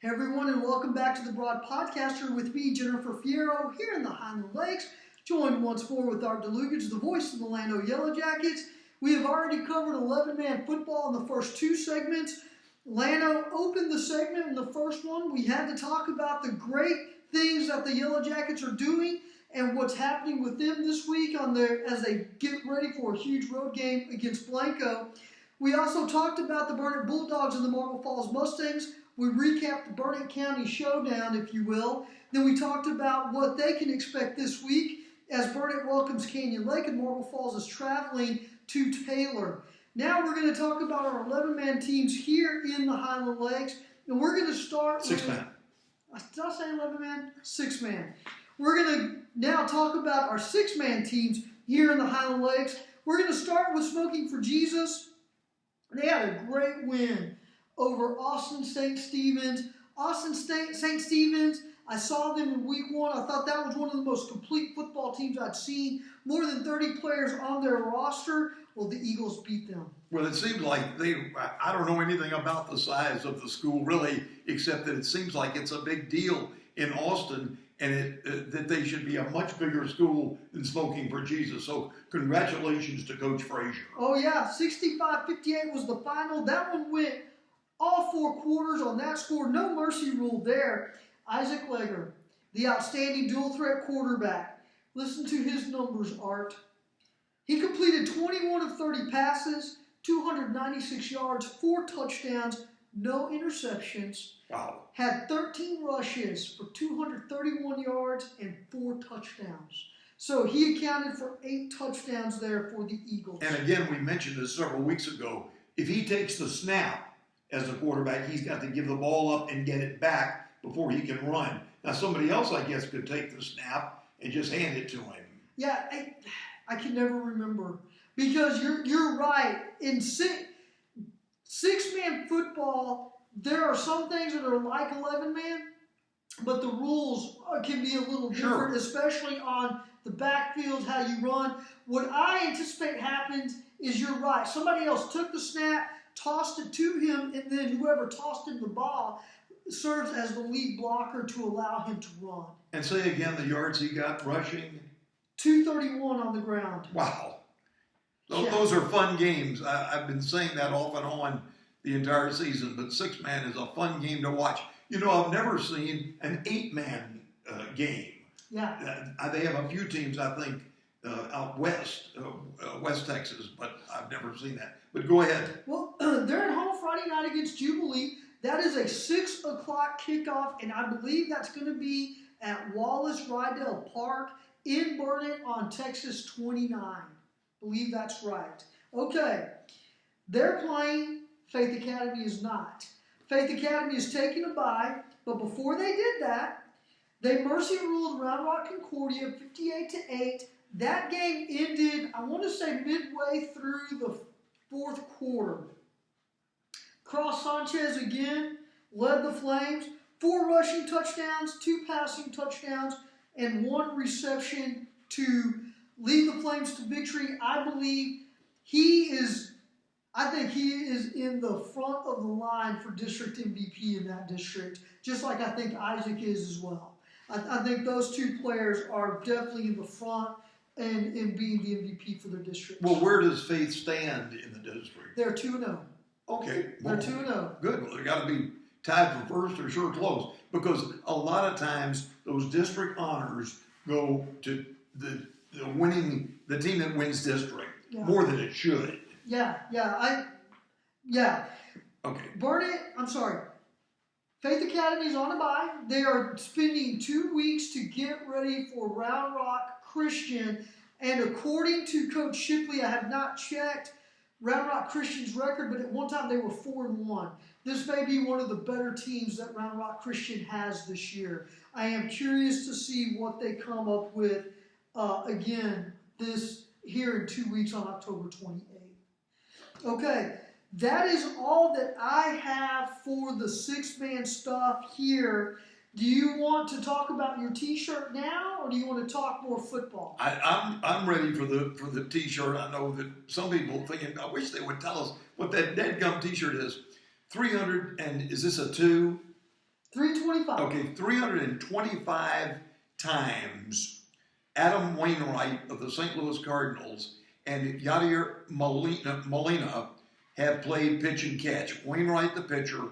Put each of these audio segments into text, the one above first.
Hey everyone, and welcome back to the Broad Podcaster with me, Jennifer Fierro, here in the Llano Lakes, joined once more with Art Dlugach, the voice of the Llano Yellow Jackets. We have already covered 11-man football in the first two segments. Llano opened the segment in the first one. We had to talk about the great things that the Yellow Jackets are doing and what's happening with them this week as they get ready for a huge road game against Blanco. We also talked about the Burnett Bulldogs and the Marble Falls Mustangs. We recapped the Burnett County Showdown, if you will. Then we talked about what they can expect this week as Burnett welcomes Canyon Lake and Marble Falls is traveling to Taylor. Now we're going to talk about our 11-man teams here in the Highland Lakes. And we're going to start with... 6-man. Did I say 11-man? 6-man. We're going to now talk about our 6-man teams here in the Highland Lakes. We're going to start with Smoking for Jesus. They had a great win over Austin St. Stephen's. St. Stephen's, I saw them in week one. I thought that was one of the most complete football teams I'd seen. More than 30 players on their roster. Well, the Eagles beat them. Well, it seems like I don't know anything about the size of the school really, except that it seems like it's a big deal in Austin and that they should be a much bigger school than Smoking for Jesus. So congratulations to Coach Frazier. Oh, yeah. 65-58 was the final. That one went all four quarters on that score. No mercy rule there. Isaac Legger, the outstanding dual-threat quarterback. Listen to his numbers, Art. He completed 21 of 30 passes, 296 yards, 4 touchdowns, no interceptions. Wow. Had 13 rushes for 231 yards and 4 touchdowns. So he accounted for 8 touchdowns there for the Eagles. And again, we mentioned this several weeks ago. If he takes the snap as a quarterback, he's got to give the ball up and get it back before he can run. Now, somebody else, I guess, could take the snap and just hand it to him. Yeah, I can never remember. Because you're right. In six-man football, there are some things that are like 11-man, but the rules can be a little different, especially on the backfield, how you run. What I anticipate happens is you're right. Somebody else took the snap, tossed it to him, and then whoever tossed him the ball serves as the lead blocker to allow him to run. And say again the yards he got rushing. 231 on the ground. Wow. Those are fun games. I've been saying that off and on the entire season, but 6-man is a fun game to watch. You know, I've never seen an 8-man game. Yeah. They have a few teams, I think, out west, West Texas, but I've never seen that. But go ahead. Well, they're at home Friday night against Jubilee. That is a 6 o'clock kickoff, and I believe that's going to be at Wallace Rydell Park in Burnett on Texas 29. I believe that's right. Okay, they're playing. Faith Academy is not. Faith Academy is taking a bye, but before they did that, they mercy ruled Round Rock Concordia 58-8. That game ended, I want to say, midway through the fourth quarter. Cross Sanchez again led the Flames. 4 rushing touchdowns, 2 passing touchdowns, and 1 reception to lead the Flames to victory. I think he is in the front of the line for district MVP in that district, just like I think Isaac is as well. I think those 2 players are definitely in the front and in being the MVP for their district. Well, where does Faith stand in the district? They're 2-0. Okay. Well, they're 2-0. Good. Well, they got to be tied for first or sure close, because a lot of times those district honors go to the team that wins district more than it should. Yeah. Okay. Faith Academy is on a bye. They are spending 2 weeks to get ready for Round Rock Christian, and according to Coach Shipley, I have not checked Round Rock Christian's record, but at one time they were 4-1. This may be one of the better teams that Round Rock Christian has this year. I am curious to see what they come up with again here in 2 weeks on October 28th. Okay, that is all that I have for the 6-man stuff here. Do you want to talk about your T-shirt now, or do you want to talk more football? I'm ready for the T-shirt. I know that some people thinking, I wish they would tell us what that dead gum T-shirt is. 300, and is this a 2? 325. Okay, 325 times Adam Wainwright of the St. Louis Cardinals and Yadier Molina have played pitch and catch. Wainwright the pitcher,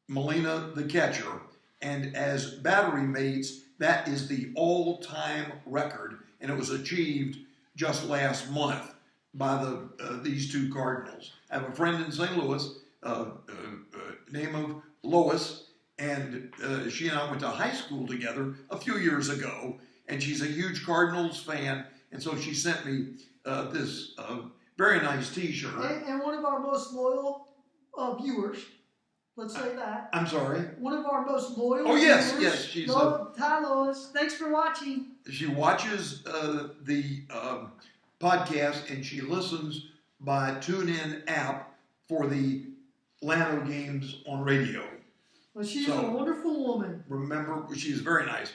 Molina the catcher, and as battery mates, that is the all-time record, and it was achieved just last month by these two Cardinals. I have a friend in St. Louis, name of Lois, and she and I went to high school together a few years ago, and she's a huge Cardinals fan, and so she sent me this very nice T-shirt. And one of our most loyal viewers. Let's say that. I'm sorry? One of our most loyal viewers. Yes. She's hi, Lois. Thanks for watching. She watches the podcast, and she listens by TuneIn app for the Llano games on radio. Well, she's a wonderful woman. Remember, she's very nice.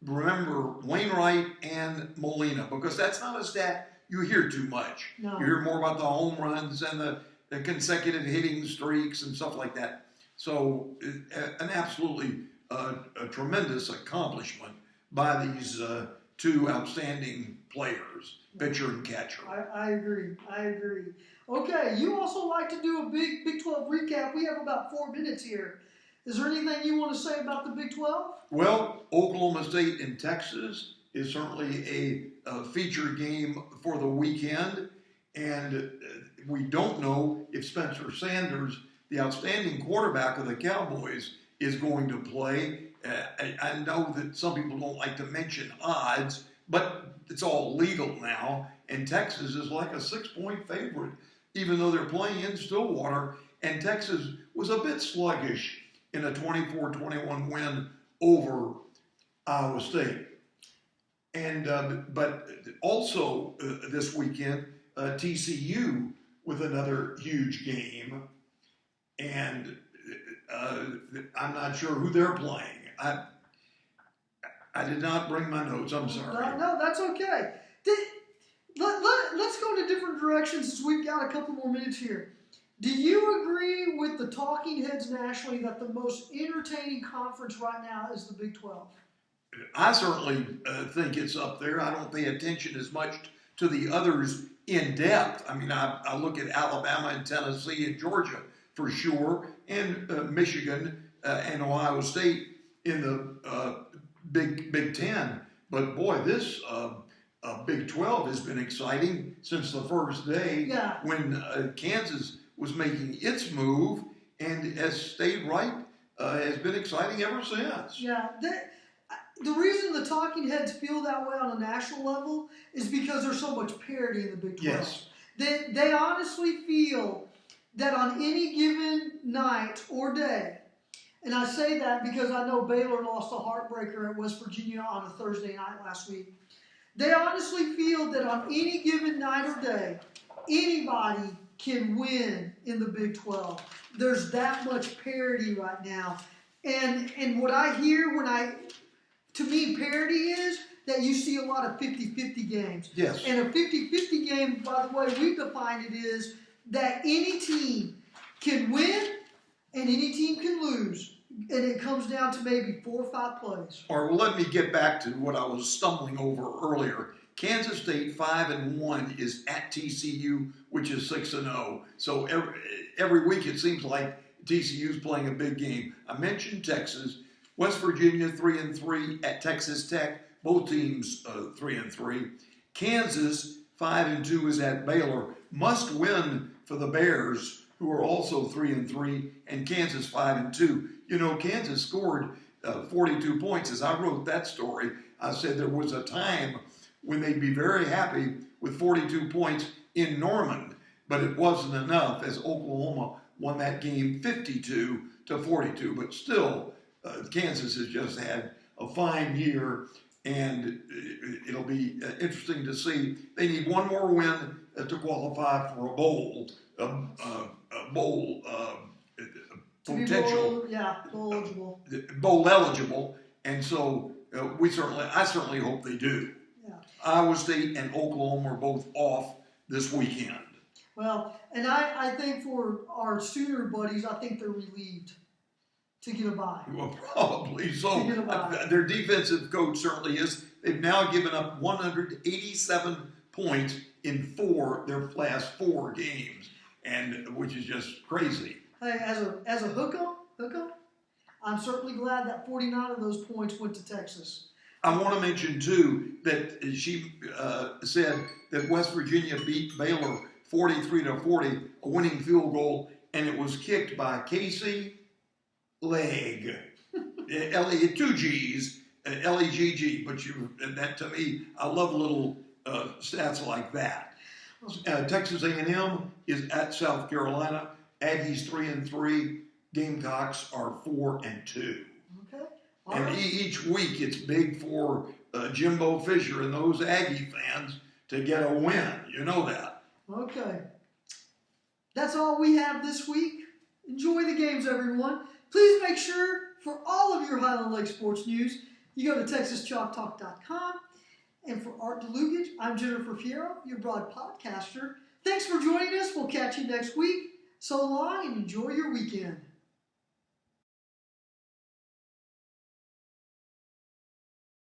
Remember Wainwright and Molina, because that's not a stat you hear too much. No. You hear more about the home runs and the consecutive hitting streaks and stuff like that. So an absolutely a tremendous accomplishment by these two outstanding players, pitcher and catcher. I agree. Okay, you also like to do a Big 12 recap. We have about 4 minutes here. Is there anything you want to say about the Big 12? Well, Oklahoma State and Texas is certainly a feature game for the weekend, and we don't know if Spencer Sanders, the outstanding quarterback of the Cowboys, is going to play. I know that some people don't like to mention odds, but it's all legal now, and Texas is like a 6-point favorite, even though they're playing in Stillwater, and Texas was a bit sluggish in a 24-21 win over Iowa State. And but also this weekend, TCU with another huge game, and I'm not sure who they're playing. I did not bring my notes. I'm sorry. No, that's okay. Let's go in a different direction since we've got a couple more minutes here. Do you agree with the talking heads nationally that the most entertaining conference right now is the Big 12? I certainly think it's up there. I don't pay attention as much to the others in depth. I mean, I look at Alabama and Tennessee and Georgia for sure, and Michigan and Ohio State in the Big Ten. But boy, this Big 12 has been exciting since the first day when Kansas was making its move, and has stayed right, has been exciting ever since. Yeah, the reason the talking heads feel that way on a national level is because there's so much parity in the Big 12. Yes. They honestly feel that on any given night or day, and I say that because I know Baylor lost a heartbreaker at West Virginia on a Thursday night last week. They honestly feel that on any given night or day, anybody can win in the Big 12. There's that much parity right now. And what I hear to me, parity is that you see a lot of 50-50 games. Yes. And a 50-50 game, by the way we define it, is that any team can win and any team can lose. And it comes down to maybe 4 or 5 plays. Or well, let me get back to what I was stumbling over earlier. Kansas State 5-1 is at TCU, which is 6-0. So every week it seems like TCU's playing a big game. I mentioned Texas, West Virginia 3-3 at Texas Tech. Both teams 3-3. Kansas 5-2 is at Baylor. Must win for the Bears, who are also 3-3, and Kansas 5-2. You know, Kansas scored 42 points. As I wrote that story, I said there was a time when they'd be very happy with 42 points in Norman, but it wasn't enough as Oklahoma won that game 52-42. But still, Kansas has just had a fine year, and it'll be interesting to see. They need one more win to qualify for a bowl potential, bowl eligible, and so I certainly hope they do. Yeah. Iowa State and Oklahoma are both off this weekend. Well, and I think for our Sooner buddies, I think they're relieved. to get a bye. Well, probably so. To get a bye. Their defensive coach certainly is. They've now given up 187 points in their last 4 games, and which is just crazy. Hey, as a hookup, I'm certainly glad that 49 of those points went to Texas. I want to mention, too, that she said that West Virginia beat Baylor 43-40, a winning field goal, and it was kicked by Casey Legg. Two G's, Legg, but that to me, I love little stats like that. Texas A&M is at South Carolina. Aggies 3-3. Gamecocks are 4-2. Okay. And Right. each week it's big for Jimbo Fisher and those Aggie fans to get a win. You know that. Okay. That's all we have this week. Enjoy the games, everyone. Please make sure for all of your Highland Lake sports news, you go to TexasChalkTalk.com. And for Art Dlugach, I'm Jennifer Fierro, your broad podcaster. Thanks for joining us. We'll catch you next week. So long and enjoy your weekend.